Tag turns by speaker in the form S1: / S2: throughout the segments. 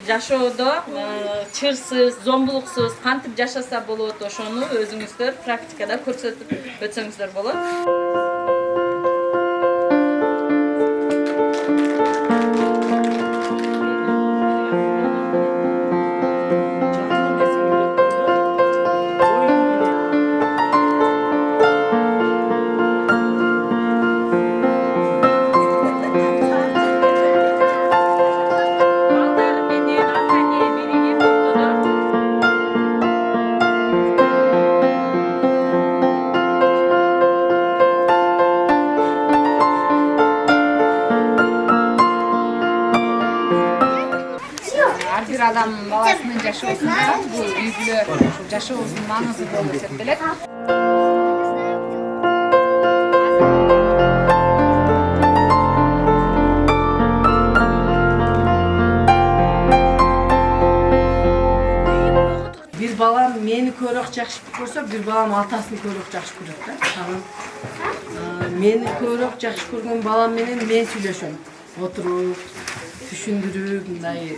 S1: жашоодо чырсыз, зомбулуксуз кантип жашаса болот, ошону өзүңүздөр практикада көрсөтүп өтсөңүздөр болот.
S2: Bir adam balasının жашоосунда бул үй бүлө жашообуздун маңызы болуп эсептелет.
S3: Bir balam meni ko'proq yaxshi ko'rsa, bir balam atasını ko'proq yaxshi ko'radi da. Tamam. Meni ko'proq yaxshi ko'rgan balam menen men сүйлөшөм. Oturup, düşündürüp, bunday.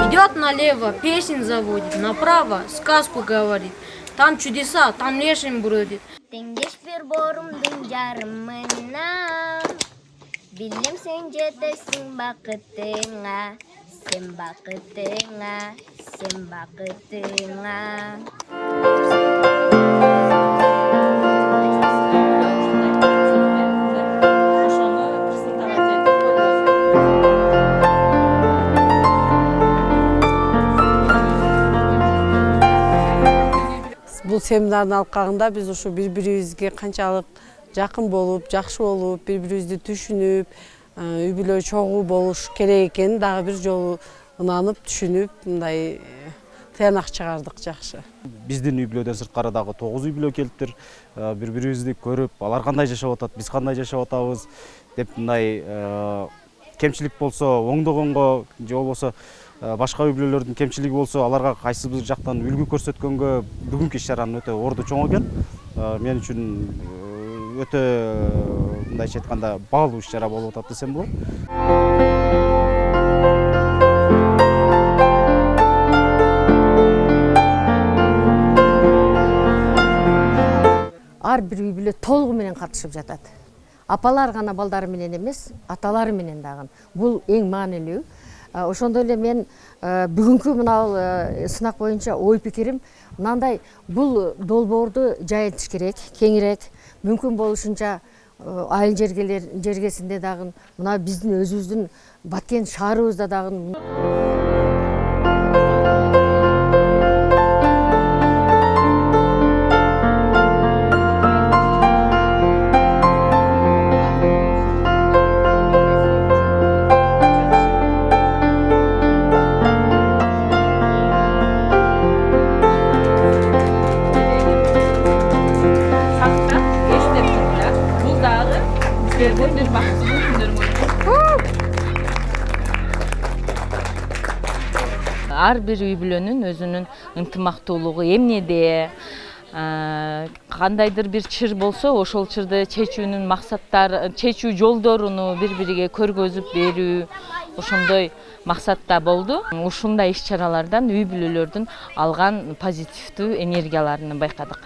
S4: Идет налево, песнь заводит, направо сказку говорит. Там чудеса, там лешим бродит.
S5: Теңдеш бир борумдун жарымына, билем сен жетесиң бакытыңа, сен бакытыңа, сен бакытыңа.
S3: Бұл семинардың алқағында біз ушу бири-бирибизге канчалык жакын болуп, жакшы болуп, бири-бирибизди түшүнүп, үй бүлө чогуу болуш керек экенин дагы бир жолу ынанып, түшүнүп, мындай тыянак чыгардык жакшы.
S6: Биздин үй бүлөдөн сырткары дагы 9 үй бүлө келиптир. Бири-бирибизди көрүп, алар кандай жашап атат, биз кандай жашап атабыз деп мындай кемчилик болсо оңдогонго, же болбосо башка үй бүлөлөрдүн кемчилиги болсо, аларга кайсы бир жактан үлгү көрсөткөнгө бүгүнкү иш-чаранын өтө орду чоң экен. Мен үчүн өтө мындайча айтканда баалуу иш-чара болуп атат десем болот.
S7: Ар бир үй бүлө толугу менен катышып жатат. Апалар гана балдары менен эмес, аталары менен дагы. Бул эң маанилүү. Ошондой эле мен бүгүнкү мына сынак боюнча ой пикирим мындай, бул долбоорду жайылтыш керек, кеңирээк, мүмкүн болушунча айыл жергесинде дагы, мына биздин өзүбүздүн Баткен шаарыбызда дагы.
S1: Ар бир үй бүлөнүн өзүнүн ынтымактуулугу, эмнеде кандайдыр бир чыр болсо, ошол чырды чечүүнүн максаттары, чечүү жолдоруну бири-бириге көргөзүп берүү, ошондой максатта болду. Ушундай иш-чаралардан үй бүлөлөрдүн алган позитивдүү энергияларын байкадык.